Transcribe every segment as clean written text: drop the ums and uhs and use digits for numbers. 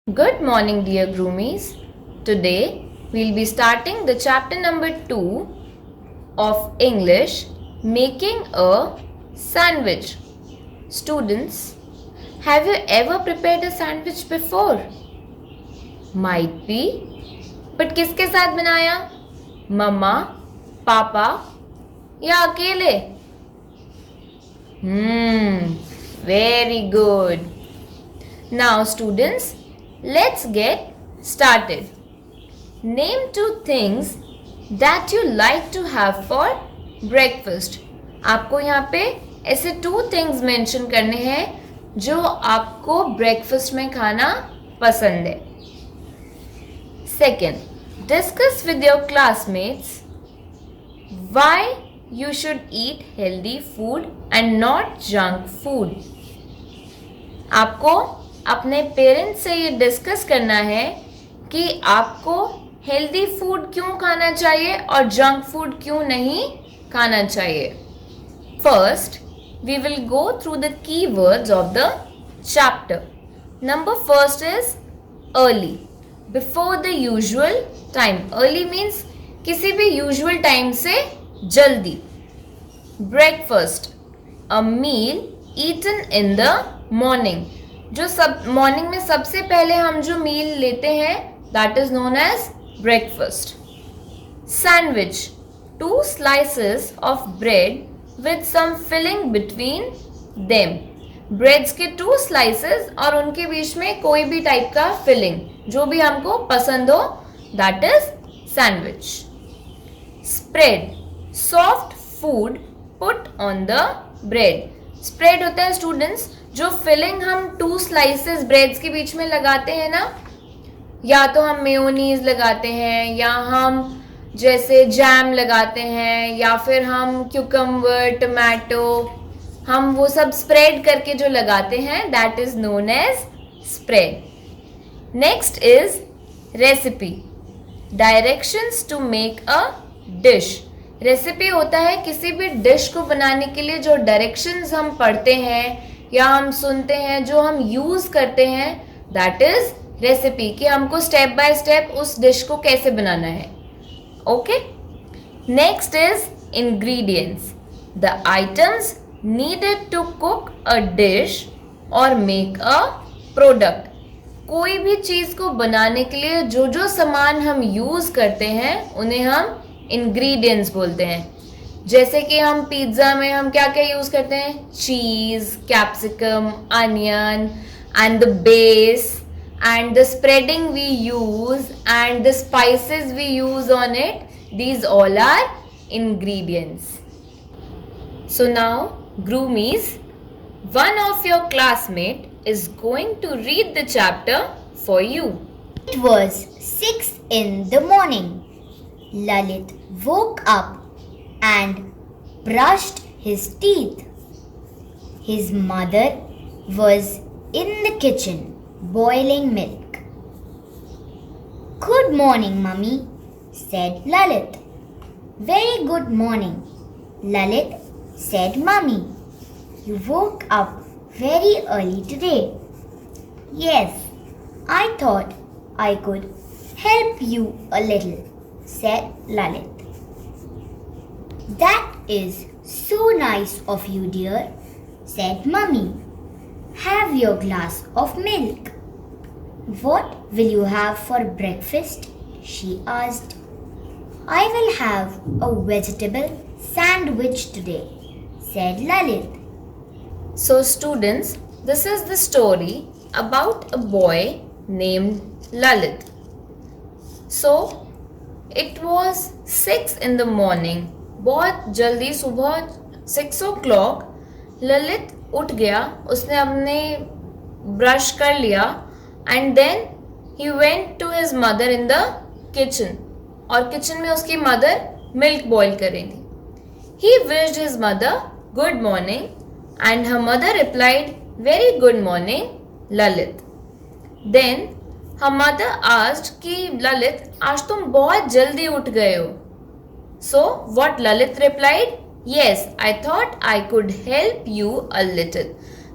Good morning, dear groomies. Today we'll be starting the chapter number 2 of English, Making a Sandwich. Students, have you ever prepared a sandwich before? Might be, but किसके साथ बनाया? मम्मा, पापा या अकेले? Very good. Now students, let's get started. Name 2 things that you like to have for breakfast. आपको यहाँ पे ऐसे 2 things mention करने हैं जो आपको breakfast में खाना पसंद है. Second, discuss with your classmates why you should eat healthy food and not junk food. आपको अपने पेरेंट्स से ये डिस्कस करना है कि आपको हेल्दी फूड क्यों खाना चाहिए और जंक फूड क्यों नहीं खाना चाहिए. First, we will go through the keywords of the chapter. Number first is early, before the usual time. Early means किसी भी यूजुअल टाइम से जल्दी. Breakfast, a meal eaten in the morning. जो सब मॉर्निंग में सबसे पहले हम जो मील लेते हैं that is known as breakfast. Sandwich, 2 slices of bread with some filling between them. Breads के 2 slices और उनके बीच में कोई भी टाइप का फिलिंग जो भी हमको पसंद हो that is sandwich. Spread, soft food put on the bread. Spread होता है स्टूडेंट्स जो फिलिंग हम 2 slices ब्रेड्स के बीच में लगाते हैं ना, या तो हम मेयोनीज लगाते हैं या हम जैसे जैम लगाते हैं या फिर हम क्यूकम्बर, टमाटो, हम वो सब स्प्रेड करके जो लगाते हैं that is known as spread. Next is recipe, directions to make a dish. Recipe होता है किसी भी डिश को बनाने के लिए जो डायरेक्शंस हम पढ़ते हैं या हम सुनते हैं, जो हम यूज करते हैं दैट इज रेसिपी, कि हमको स्टेप बाय स्टेप उस डिश को कैसे बनाना है. Okay. Next is ingredients, the items needed to cook a dish और मेक अ प्रोडक्ट. कोई भी चीज को बनाने के लिए जो जो सामान हम यूज करते हैं उन्हें हम इंग्रेडिएंट्स बोलते हैं. जैसे कि हम पिज्ज़ा में हम क्या क्या यूज़ करते हैं, cheese, capsicum, onion and the base and the spreading we use and the spices we use on it, these all are ingredients. So now, groomies, one of your classmate is going to read the chapter for you. It was 6 in the morning. Lalit woke up and brushed his teeth. His mother was in the kitchen boiling milk. "Good morning, Mummy," said Lalit. "Very good morning," Lalit said Mummy. "You woke up very early today." "Yes, I thought I could help you a little," said Lalit. "That is so nice of you, dear," said Mummy. "Have your glass of milk." "What will you have for breakfast?" she asked. "I will have a vegetable sandwich today," said Lalit. So students, this is the story about a boy named Lalit. So it was 6 in the morning. बहुत जल्दी सुबह 6 o'clock Lalit उठ गया. उसने अपने brush कर लिया and then he went to his mother in the kitchen. और किचन में उसकी मदर मिल्क बॉईल कर रही थी. He wished his mother good morning and her mother replied very good morning Lalit. Then her mother asked कि ललित आज तुम बहुत जल्दी उठ गए हो. So what Lalit replied? Yes, I thought I could help you a little.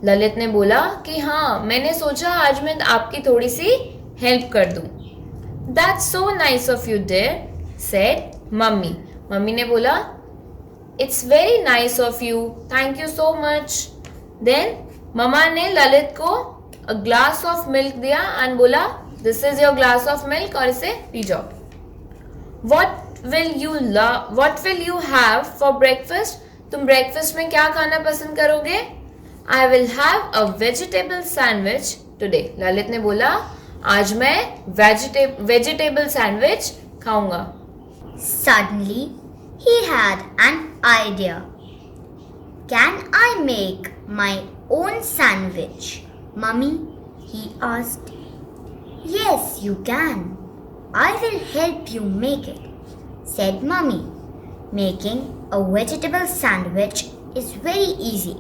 Lalit ने बोला कि हाँ, मैंने सोचा आज मैं आपकी थोड़ी सी हेल्प कर दूं. That's so nice of you, dear, said mummy. Mummy ने बोला, It's very nice of you. Thank you so much. Then मम्मा ने ललित को a glass of milk दिया and बोला, This is your glass of milk और इसे पी जाओ. What will you have for breakfast? तुम breakfast में क्या खाना पसंद करोगे? I will have a vegetable sandwich today. Lalit ने बोला, आज मैं vegetable sandwich खाऊंगा. Suddenly, he had an idea. Can I make my own sandwich, Mummy? He asked. Yes, you can. I will help you make it, said Mummy. Making a vegetable sandwich is very easy.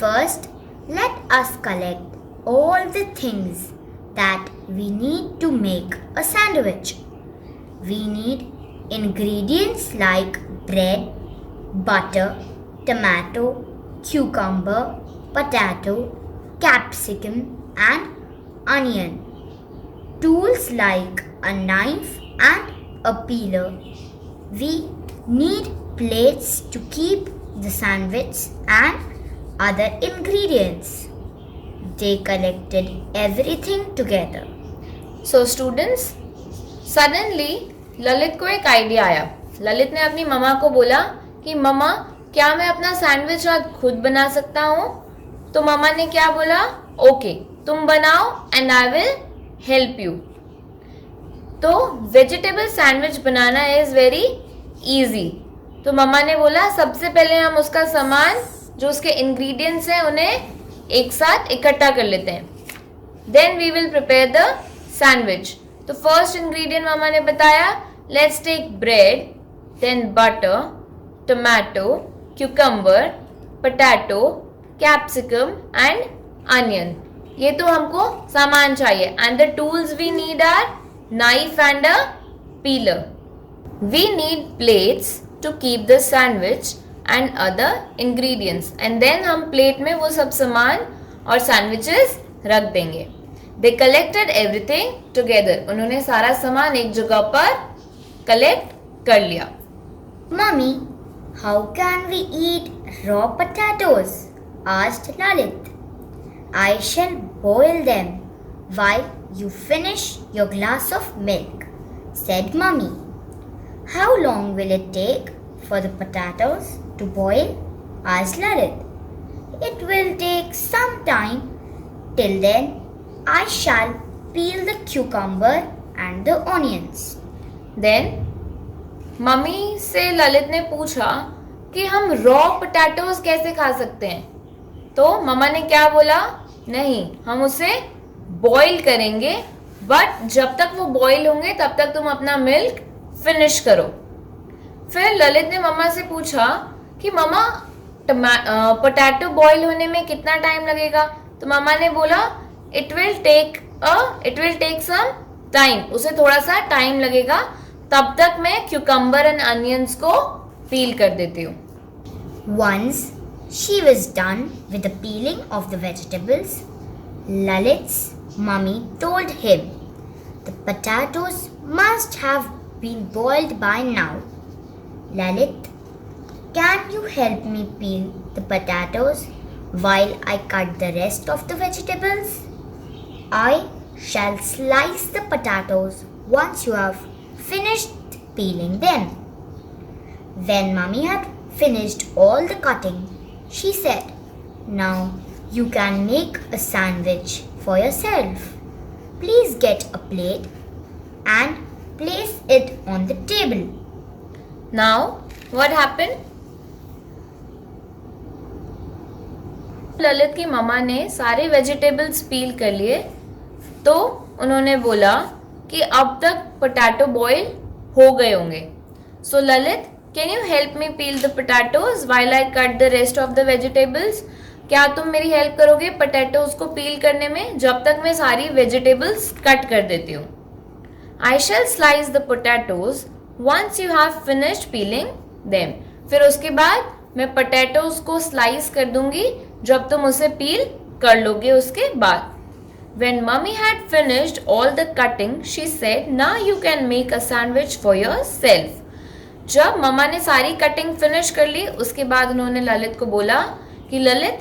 First, let us collect all the things that we need to make a sandwich. We need ingredients like bread, butter, tomato, cucumber, potato, capsicum and onion. Tools like a knife and a peeler. We need plates to keep the sandwich and other ingredients. They collected everything together. So students, suddenly Lalit को एक idea आया. ललित ने अपनी मम्मा को बोला कि मम्मा, क्या मैं अपना सैंडविच आज खुद बना सकता हूँ? तो मम्मा ने क्या बोला? ओके, तुम बनाओ and I will help you. तो वेजिटेबल सैंडविच बनाना इज वेरी इजी. तो मम्मा ने बोला, सबसे पहले हम उसका सामान, जो उसके इंग्रेडिएंट्स हैं, उन्हें एक साथ इकट्ठा कर लेते हैं. Then we will prepare the sandwich. तो फर्स्ट इंग्रेडिएंट मम्मा ने बताया, let's take bread, then butter, tomato, cucumber, potato, capsicum and onion. ये तो हमको सामान चाहिए. And the tools we need are knife and a peeler. We need plates to keep the sandwich and other ingredients. And then हम plate में वो सब सामान और सैंडविचेस रख देंगे. They collected everything together. उन्होंने सारा सामान एक जगह पर कलेक्ट कर लिया. Mummy, how can we eat raw potatoes? asked Lalit. I shall boil them while you finish your glass of milk, said Mummy. How long will it take for the potatoes to boil? asked Lalit. It will take some time. Till then, I shall peel the cucumber and the onions. Then mummy से ललित ने पूछा कि हम raw potatoes कैसे खा सकते हैं. तो मम्मा ने क्या बोला, नहीं, हम उसे बॉईल करेंगे, बट जब तक वो बॉईल होंगे तब तक तुम अपना मिल्क फिनिश करो. फिर ललित ने मम्मा से पूछा कि मम्मा, पोटैटो बॉईल होने में कितना टाइम लगेगा. तो मम्मा ने बोला, it will take some time. उसे थोड़ा सा टाइम लगेगा. तब तक मैं क्यूकम्बर एंड अनियंस को पील कर देती हूँ. Once she was done with the peeling of the vegetables, Lalit's mummy told him the potatoes must have been boiled by now. Lalit, can you help me peel the potatoes while I cut the rest of the vegetables? I shall slice the potatoes once you have finished peeling them. When Mummy had finished all the cutting, she said, Now you can make a sandwich for yourself. Please get a plate and place it on the table. Now, what happened? Lalit की मम्मा ने सारे vegetables पील कर लिए. तो उन्होंने बोला कि अब तक पोटैटो बॉईल हो गए होंगे. So Lalit, can you help me peel the potatoes while I cut the rest of the vegetables. क्या तुम मेरी हेल्प करोगे पोटैटोज को पील करने में, जब तक मैं सारी वेजिटेबल्स कट कर देती हूँ. I shall slice the potatoes once you have finished peeling them. फिर उसके बाद मैं पोटैटोज को स्लाइस कर दूंगी जब तुम उसे पील कर लोगे उसके बाद. When mummy had finished all the cutting, she said, "Now you can make a sandwich for yourself." जब मम्मा ने सारी कटिंग फिनिश कर ली, उसके बाद उन्होंने ललित को बोला कि ललित,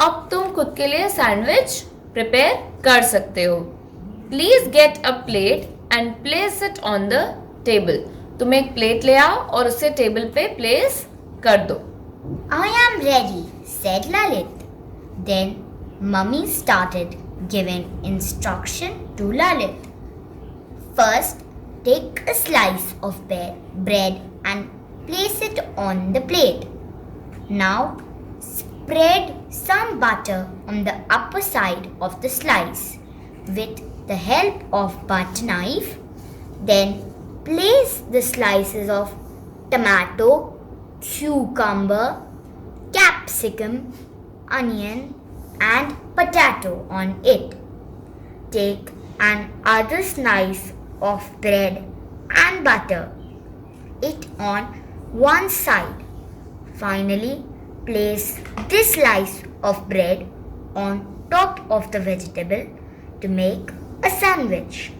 अब तुम खुद के लिए सैंडविच प्रिपेयर कर सकते हो. Please get a plate and place it on the table. तुम एक प्लेट ले आओ और उसे टेबल पे प्लेस कर दो. I am ready, said Lalit. Then Mummy started giving instruction to Lalit. First, take a slice of bread and place it on the plate. Now, spread some butter on the upper side of the slice with the help of butter knife. Then, place the slices of tomato, cucumber, capsicum, onion and potato on it. Take another slice of bread and butter it on one side. Finally, place this slice of bread on top of the vegetable to make a sandwich.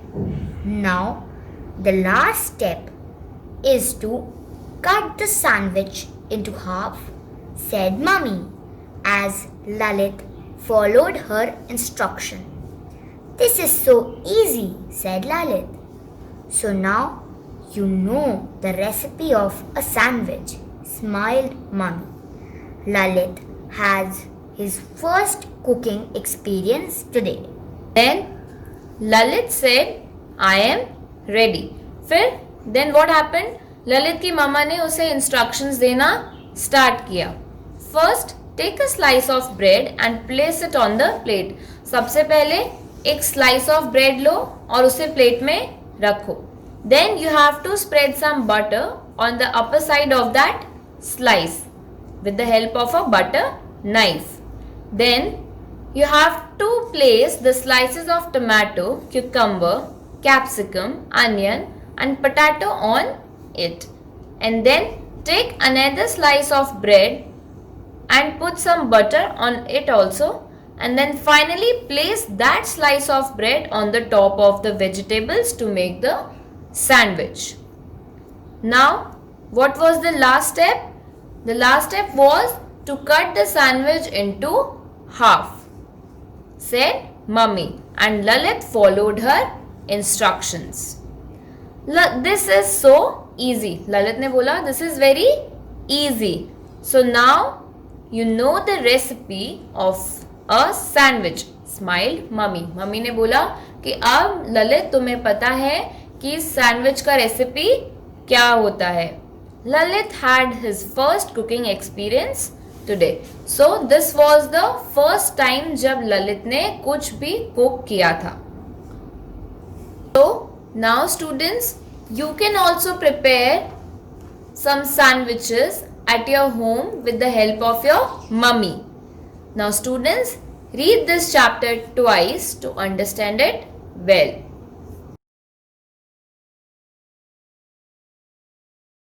Now, the last step is to cut the sandwich into half, said Mummy, as Lalit followed her instruction. This is so easy, said Lalit. So now you know the recipe of a sandwich, smiled Mummy. Lalit has his first cooking experience today. Then Lalit said, "I am ready." फिर then what happened? Lalit की मम्मा ने उसे instructions देना start किया. First, take a slice of bread and place it on the plate. सबसे पहले एक slice of bread लो और उसे प्लेट में रखो. Then you have to spread some butter on the upper side of that slice with the help of a butter knife. Then you have to place the slices of tomato, cucumber, capsicum, onion and potato on it. And then take another slice of bread and put some butter on it also. And then finally place that slice of bread on the top of the vegetables to make the sandwich. Now, what was the last step? The last step was to cut the sandwich into half, said Mummy, and Lalit followed her instructions. This is so easy. Lalit ने बोला, this is very easy. So now you know the recipe of a sandwich, smiled Mummy. Mummy ने बोला कि अब ललित तुम्हें पता है कि सैंडविच का रेसिपी क्या होता है. Lalit had his first cooking experience today. So this was the first time जब ललित ने कुछ भी कुक किया था. So now students, you can also prepare some sandwiches at your home with the help of your mummy. Now students, read this chapter twice to understand it well.